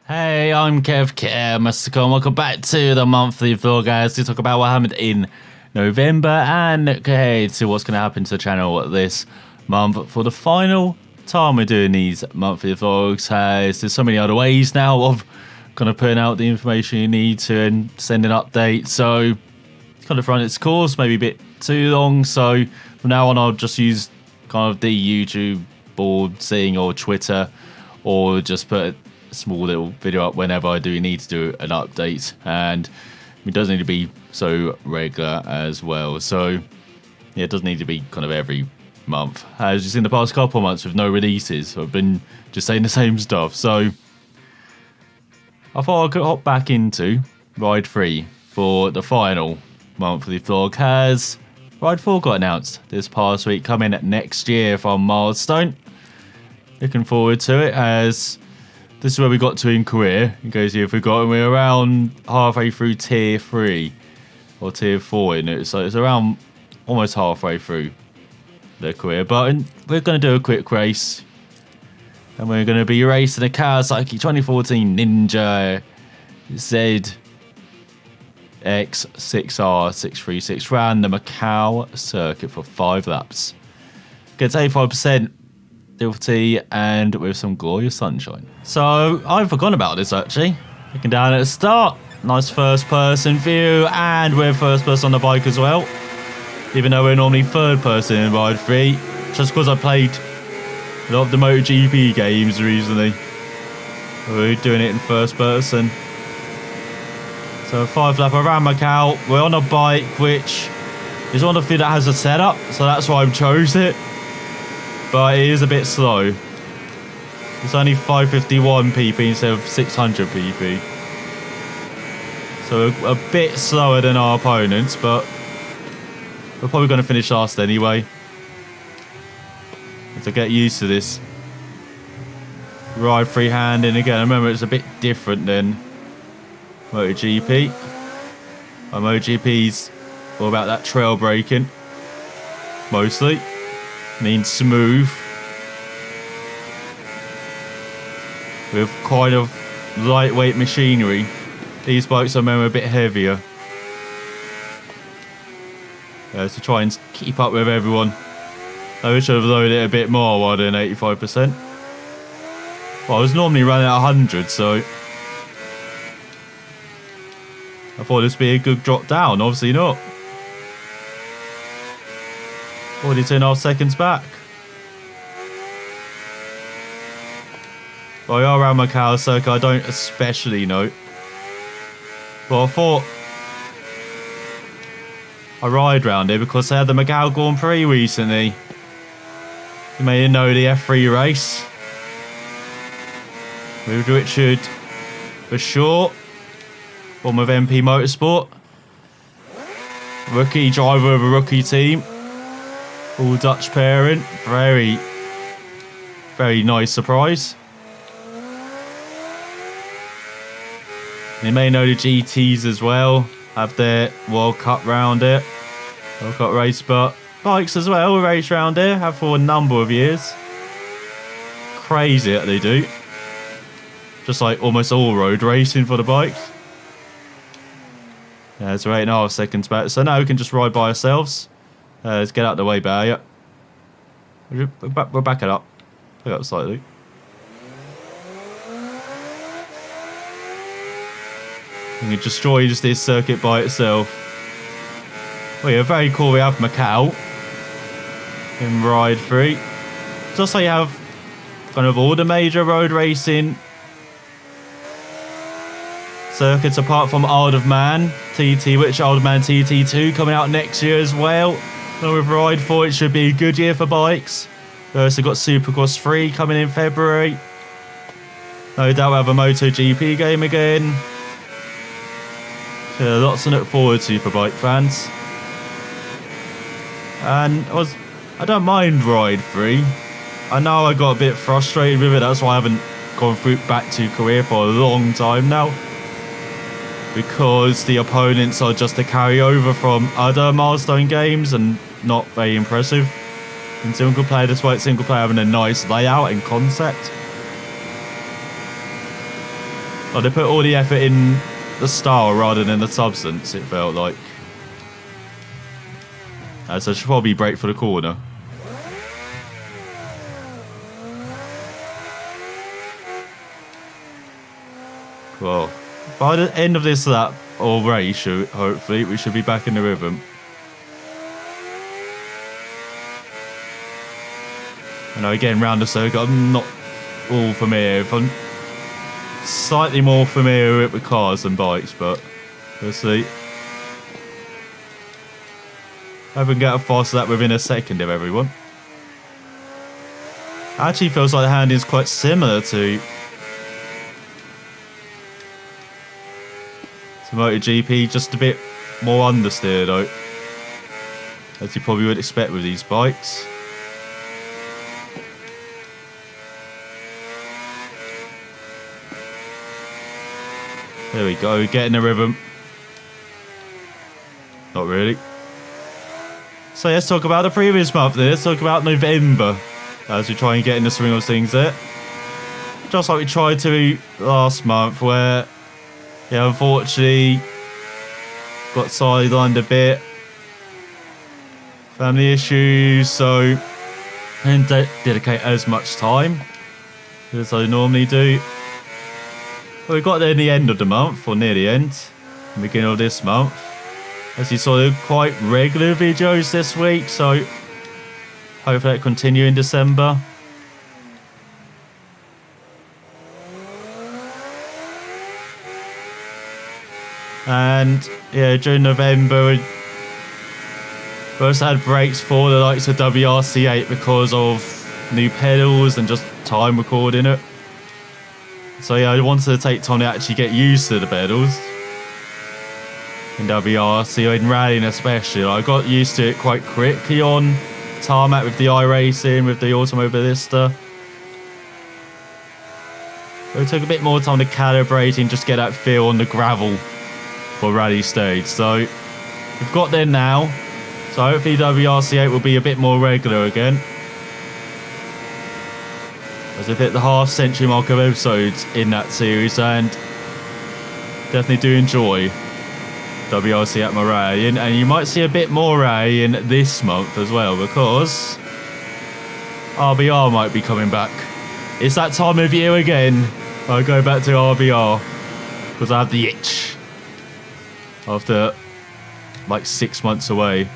Hey, I'm ElusiveKev, Mr. Con. Welcome back to the monthly vlog, guys, to talk about what happened in November and ahead to what's going to happen to the channel this month. For the final time we're doing these monthly vlogs, as there's so many other ways now of kind of putting out the information you need to and sending updates, so it's kind of run its course, maybe a bit too long. So from now on I'll just use kind of the YouTube board thing or Twitter, or just put small little video up whenever I do need to do an update, and it doesn't need to be so regular as well. So yeah, it doesn't need to be kind of every month, as just in the past couple of months with no releases I've been just saying the same stuff. So I thought I could hop back into Ride 3 for the final monthly vlog. Has Ride 4 got announced this past week, coming next year from Milestone. Looking forward to it, as this is where we got to in career. In case you've forgotten, we're around halfway through tier 3 or tier 4 in it, so it's around almost halfway through the career. But we're going to do a quick race, and we're going to be racing a Kawasaki 2014 Ninja ZX6R636 around the Macau circuit for 5 laps. Gets 85% difficulty and with some glorious sunshine. So I've forgotten about this actually. Looking down at the start, nice first person view, and we're first person on the bike as well, even though we're normally third person in Ride 3, just because I played a lot of the MotoGP games recently. We're doing it in first person. So 5 lap around Macau. We're on a bike which is one of the few that has a setup, so that's why I've chose it. But it is a bit slow. It's only 551 pp instead of 600 pp. So a bit slower than our opponents, but we're probably going to finish last anyway. Have to get used to this Ride 3 handing again. Remember, it's a bit different than MotoGP. MotoGP's all about that trail braking, mostly. Means smooth with kind of lightweight machinery. These bikes are a bit heavier, to try and keep up with everyone. I wish I'd have loaded it a bit more while doing 85%. Well, I was normally running at 100, so I thought this would be a good drop down. Obviously not. 42.5 seconds back. Well, we are around Macau circuit, I don't especially know. But I thought I ride round here because they had the Macau Grand Prix recently. You may know the F3 race, which should, for sure, one with MP Motorsport. Rookie driver of a rookie team. All Dutch pairing. Very, very nice surprise. You may know the GTs as well. Have their World Cup round here. World Cup race, but bikes as well race round here. Have for a number of years. Crazy that they do. Just like almost all road racing for the bikes. Yeah, it's 8.5 seconds back. So now we can just ride by ourselves. Let's get out of the way, barrier. We'll back it up. Back up slightly. You can destroy just this circuit by itself. Well, yeah, very cool. We have Macau in Ride 3. Just like you have kind of all the major road racing circuits apart from Isle of Man TT, which Isle of Man TT2 coming out next year as well. And with Ride 4, it should be a good year for bikes. We also got Supercross 3 coming in February. No doubt we'll have a MotoGP game again. So lots to look forward to for bike fans. And I don't mind Ride 3. I know I got a bit frustrated with it, that's why I haven't gone through back to career for a long time now. Because the opponents are just a carryover from other Milestone games and not very impressive in single player, despite single player having a nice layout and concept. Oh, they put all the effort in the style rather than the substance, it felt like. So I should probably brake for the corner. Well, by the end of this lap or race, hopefully, we should be back in the rhythm. I know, again, round the circuit, I'm not all familiar. I'm slightly more familiar with cars than bikes, but we'll see. I haven't got a fast lap within a second of everyone. Actually feels like the handling's quite similar to MotoGP, just a bit more understeer though, as you probably would expect with these bikes. There we go, getting the rhythm. Not really. So let's talk about the previous month. Let's talk about November, as we try and get in the swing of things there. Just like we tried to last month, where, yeah, unfortunately, got sidelined a bit. Family issues, so I didn't dedicate as much time as I normally do. But we got there in the end of the month, or near the end, the beginning of this month. As you saw, they're quite regular videos this week, so hopefully that continue in December. And yeah, during November, we first had breaks for the likes of WRC8 because of new pedals and just time recording it. So yeah, I wanted to take time to actually get used to the pedals in WRC, in rallying especially. I got used to it quite quickly on tarmac with the iRacing, with the Automobilista. But it took a bit more time to calibrate and just get that feel on the gravel for rally stage. So we've got there now. So hopefully WRC8 will be a bit more regular again, as we've hit the half-century mark of episodes in that series, and definitely do enjoy WRC at Macau, and you might see a bit more in this month as well, because RBR might be coming back. It's that time of year again. I go back to RBR because I have the itch after like 6 months away.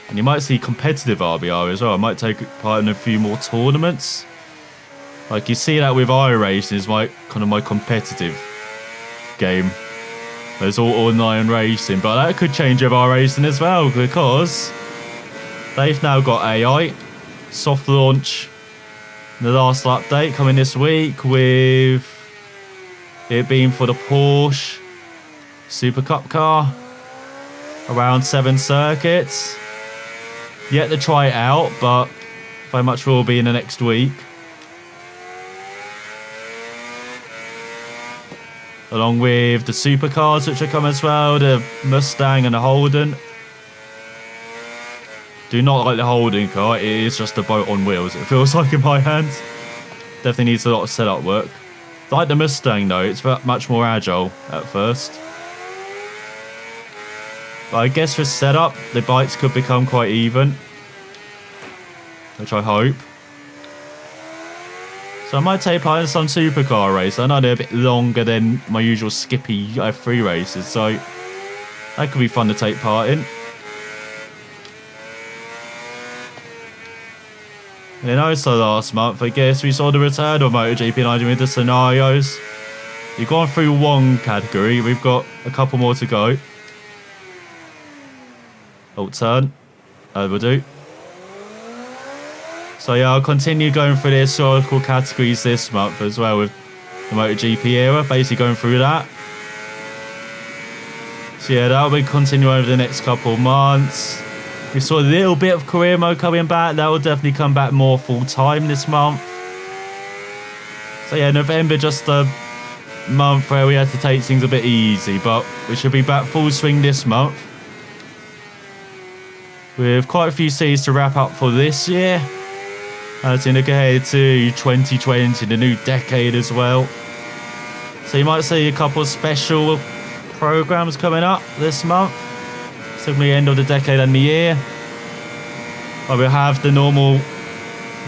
And you might see competitive RBR as well. I might take part in a few more tournaments. Like you see that with iRacing is my kind of my competitive game. There's all online racing, but that could change with iRacing as well, because they've now got AI soft launch. The last update coming this week, with it being for the Porsche Super Cup car, around 7 circuits. Yet to try it out, but very much will be in the next week. Along with the supercars which are coming as well, the Mustang and the Holden. Do not like the Holden car, it is just a boat on wheels, it feels like in my hands. Definitely needs a lot of setup work. Like the Mustang though, it's much more agile at first. But I guess for setup, the bikes could become quite even, which I hope. So I might take part in some supercar race. I know they're a bit longer than my usual Skippy F3 races, so that could be fun to take part in. And then also last month, I guess we saw the return of MotoGP 90 with the scenarios. You've gone through one category, we've got a couple more to go. Alt turn, overdue. So yeah, I'll continue going through the historical categories this month as well with the MotoGP era, basically going through that. So yeah, that'll be continuing over the next couple of months. We saw a little bit of career mode coming back, that will definitely come back more full time this month. So yeah, November just a month where we had to take things a bit easy, but we should be back full swing this month, with quite a few series to wrap up for this year. As you look ahead to 2020, the new decade as well. So you might see a couple of special programs coming up this month. It's going to be the end of the decade and the year. But we'll have the normal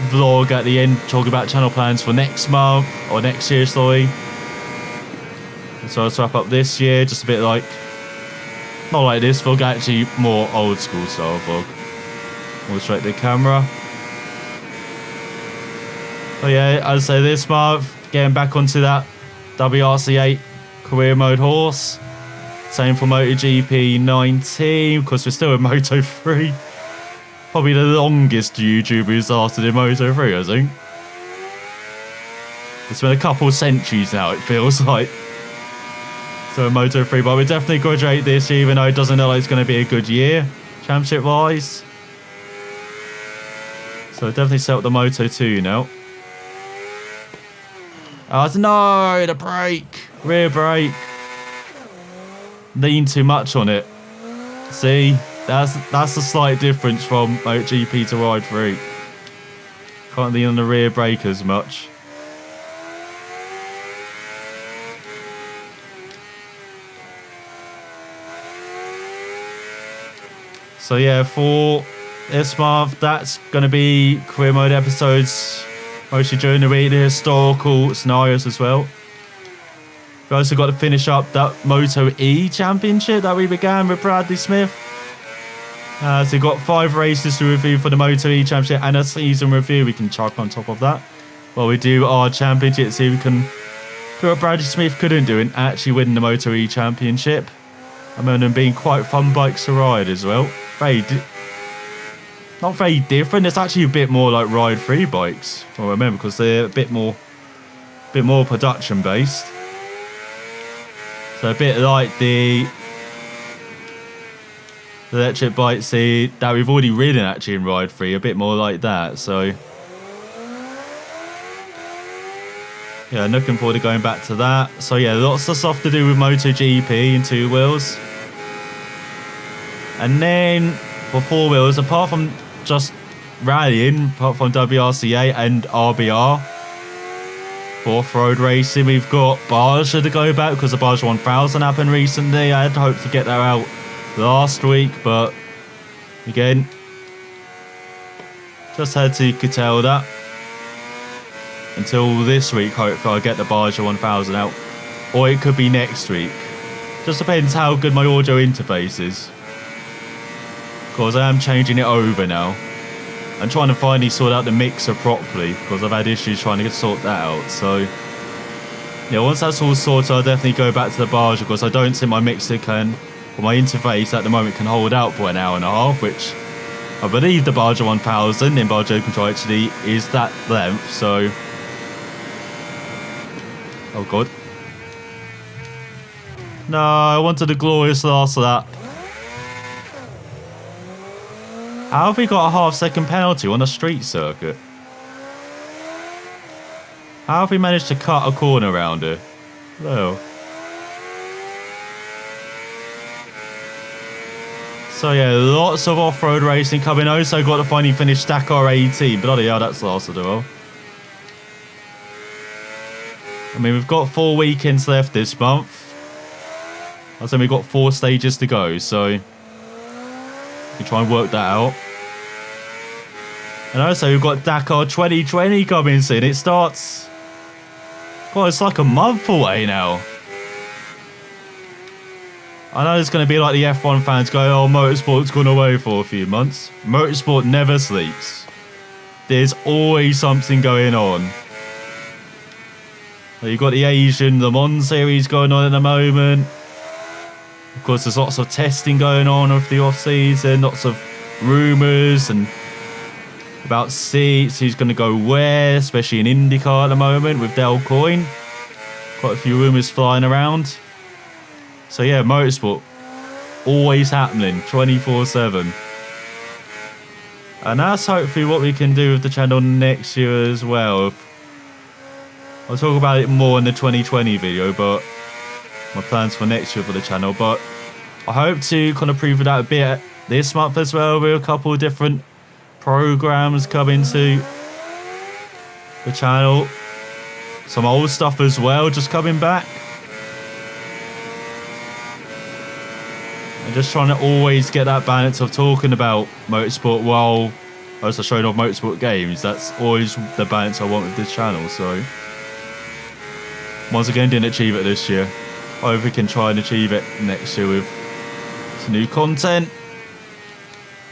vlog at the end talking about channel plans for next month, or next year, sorry. So let's wrap up this year, just a bit like, not like this vlog, actually more old school style vlog. More straight to the camera. But yeah, as I say, this month, getting back onto that WRC8 career mode horse. Same for MotoGP 19, because we're still in Moto 3. Probably the longest YouTuber who's lasted in Moto 3, I think. It's been a couple of centuries now, it feels like. So in Moto 3, but we definitely graduate this year, even though it doesn't look like it's going to be a good year, championship-wise. So definitely set up the Moto 2 now. Oh no, the brake, rear brake. Lean too much on it. See, that's a slight difference from MotoGP to Ride 3. Can't lean on the rear brake as much. So yeah, for this month, that's going to be career mode episodes, mostly during the week, the historical scenarios as well. We also got to finish up that Moto E championship that we began with Bradley Smith. So we've got 5 races to review for the Moto E championship and a season review we can chuck on top of that. While we do our championship, see if we can do what Bradley Smith couldn't do and actually win the Moto E championship. I remember them being quite fun bikes to ride as well. Not very different. It's actually a bit more like Ride 3 bikes, if I remember, because they're a bit more production based. So a bit like the electric bikes that we've already ridden actually in Ride 3, a bit more like that. So yeah, looking forward to going back to that. So yeah, lots of stuff to do with MotoGP and 2 wheels. And then for 4 wheels, apart from just rallying, apart from WRCA and RBR, for off-road racing, we've got Barja to go back because the Barja 1000 happened recently. I had hoped to get that out last week, but again, just had to curtail that until this week. Hopefully I'll get the Barja 1000 out, or it could be next week. Just depends how good my audio interface is, because I am changing it over now. I'm trying to finally sort out the mixer properly, because I've had issues trying to sort that out. So yeah, once that's all sorted, I'll definitely go back to the Barja, because I don't think my mixer can, or my interface at the moment can hold out for an hour and a half, which I believe the Barja 1000 in Barja Control actually is that length. So oh god, no, I wanted a glorious last lap. How have we got a half-second penalty on a street circuit? How have we managed to cut a corner around here? No. So yeah, lots of off-road racing coming. Also got to finally finish Dakar 18. Bloody hell, that's lasted a while. I mean, we've got 4 weekends left this month. I said we've got 4 stages to go, so we try and work that out. And also we've got Dakar 2020 coming soon. It starts, well, it's like a month away now. I know it's going to be like the F1 fans go, oh, motorsport's gone away for a few months. Motorsport never sleeps. There's always something going on. You've got the Asian Le Mans series going on at the moment. Of course, there's lots of testing going on with the off-season, lots of rumours and about seats, who's going to go where, especially in IndyCar at the moment with Del Coyne. Quite a few rumours flying around. So yeah, motorsport, always happening, 24/7. And that's hopefully what we can do with the channel next year as well. I'll talk about it more in the 2020 video, but my plans for next year for the channel. But I hope to kind of prove it out a bit this month as well, with a couple of different programs coming to the channel. Some old stuff as well, just coming back. And just trying to always get that balance of talking about motorsport while also showing off motorsport games. That's always the balance I want with this channel. So once again, didn't achieve it this year. I hope we can try and achieve it next year with some new content.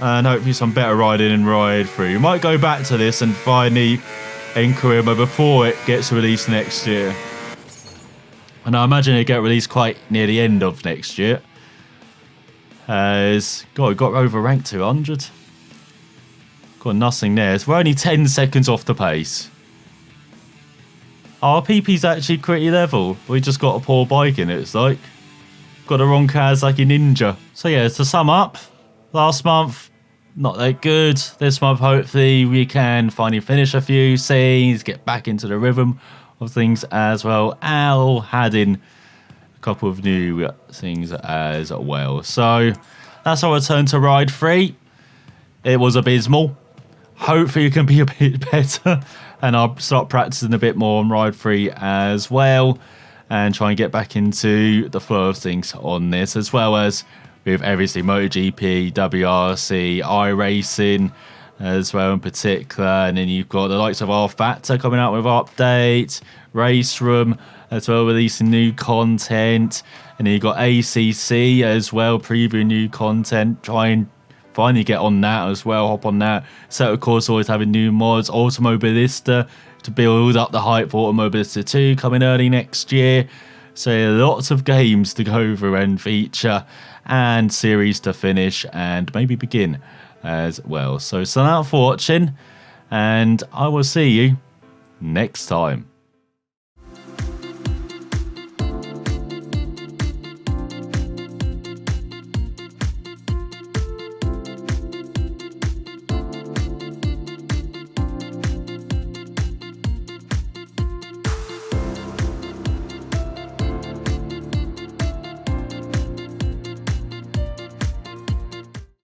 And hopefully some better riding and ride through. We might go back to this and finally end career mode before it gets released next year. And I imagine it'll get released quite near the end of next year. As God, we got over rank 200. Got nothing there. So we're only 10 seconds off the pace. Our PP's actually pretty level. We just got a poor bike in it, it's like. Got the wrong Kawasaki Ninja. So yeah, to sum up, last month, not that good. This month, hopefully, we can finally finish a few scenes, get back into the rhythm of things as well. I'll add in a couple of new things as well. So that's our return to Ride 3. It was abysmal. Hopefully, it can be a bit better. And I'll start practicing a bit more on Ride 3 as well. And try and get back into the flow of things on this, as well as with everything MotoGP, WRC, iRacing as well in particular. And then you've got the likes of rFactor coming out with updates, Race Room as well, releasing new content. And then you've got ACC as well, previewing new content. Try and finally get on that as well, hop on that. So of course, always having new mods, Automobilista to build up the hype for Automobilista 2 coming early next year. So lots of games to go through and feature, and series to finish and maybe begin as well. So thanks for watching, and I will see you next time.